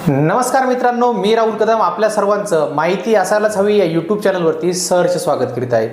नमस्कार मित्रांनो, मी राहुल कदम आपल्या सर्वांचं माहिती असायलाच हवी या यूट्यूब चॅनलवरती सहर्ष स्वागत करीत आहे।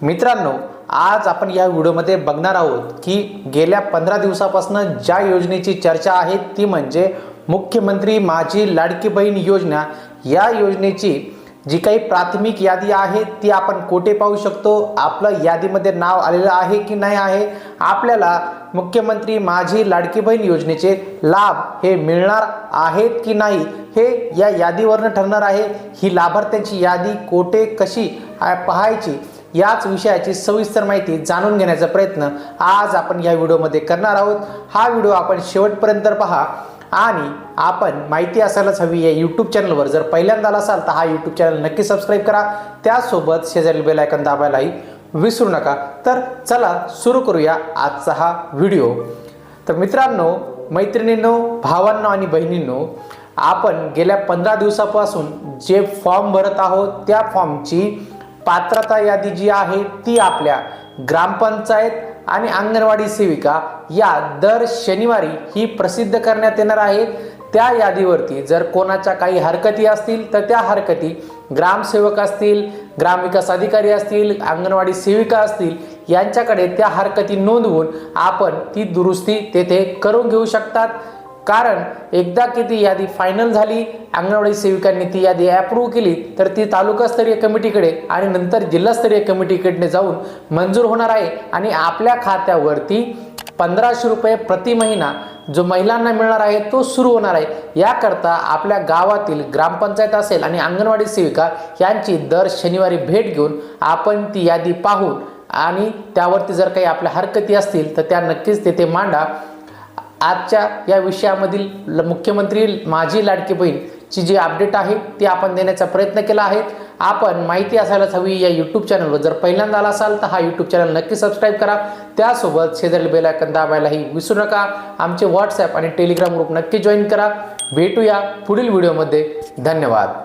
मित्रांनो, आज आपण या व्हिडिओमध्ये बघणार आहोत की गेल्या 15 दिवसापासून ज्या योजनेची चर्चा आहे ती म्हणजे मुख्यमंत्री माझी लाडकी बहीण योजना। या योजनेची जी काही प्राथमिक यादी आहे ती आपण कोठे पाहू शकतो, आपलं यादीमध्ये नाव आलेलं आहे की नाही आहे, आपल्याला मुख्यमंत्री माझी लाडकी बहीण योजनेचे लाभ हे मिळणार आहेत की नाही हे या यादीवरून ठरणार आहे। ही लाभार्थ्यांची यादी कोठे कशी पाहायची याच विषयाची सविस्तर माहिती जाणून घेण्याचा प्रयत्न आज आपण या व्हिडिओमध्ये करणार आहोत। हा व्हिडिओ आपण शेवटपर्यंत पहा आणि आपण माहिती असायलाच हवी या यूट्यूब चॅनलवर जर पहिल्यांदा असाल तर हा यूट्यूब चॅनल नक्की सबस्क्राइब करा, त्यासोबत शेजारील बेल आयकॉन दाबायलाही विसरू नका। तर चला सुरू करूया आजचा हा व्हिडिओ। तर मित्रांनो, मैत्रिणींनो, भावांनो आणि बहिणींनो, आपण गेल्या 15 दिवसापासून जे फॉर्म भरत आहोत त्या फॉर्मची पात्रता यादी जी आहे ती आपल्या ग्रामपंचायत आणि अंगणवाडी सेविका या दर शनिवारी ही प्रसिद्ध करण्यात येणार आहे। त्या यादीवरती जर कोणाच्या काही हरकती असतील तर त्या हरकती ग्रामसेवक असतील, ग्रामविकास अधिकारी असतील, अंगणवाडी सेविका असतील यांच्याकडे त्या हरकती नोंदवून आपण ती दुरुस्ती तेथे करून घेऊ शकतात। कारण एकदा की ती यादी फायनल झाली, अंगणवाडी सेविकांनी ती यादी अप्रूव्ह केली तर ती तालुकास्तरीय कमिटीकडे आणि नंतर जिल्हास्तरीय कमिटीकडे जाऊन मंजूर होणार आहे आणि आपल्या खात्यावरती 1500 रुपये प्रति महिना जो महिलांना मिळणार आहे तो सुरू होणार आहे। याकरता आपल्या गावातील ग्रामपंचायत असेल आणि अंगणवाडी सेविका यांची दर शनिवारी भेट घेऊन आपण ती यादी पाहून आणि त्यावरती जर काही आपल्या हरकती असतील तर त्या नक्कीच तेथे मांडा। आजच्या या विषयामधील मुख्यमंत्री माझी लाडकी बहीण ची जी अपडेट आहे ती आपण देण्याचा प्रयत्न केला आहे। आपण माहिती असायलाच हवी या यूट्यूब चॅनलवर जर पहिल्यांदा असाल तर हा यूट्यूब चॅनल नक्की सबस्क्राइब करा, त्यासोबत शेजारील बेल आयकॉन दाबायलाही विसरू नका। आमचे व्हॉट्सॲप आणि टेलिग्राम ग्रुप नक्की जॉईन करा। भेटूया पुढील व्हिडिओमध्ये। धन्यवाद।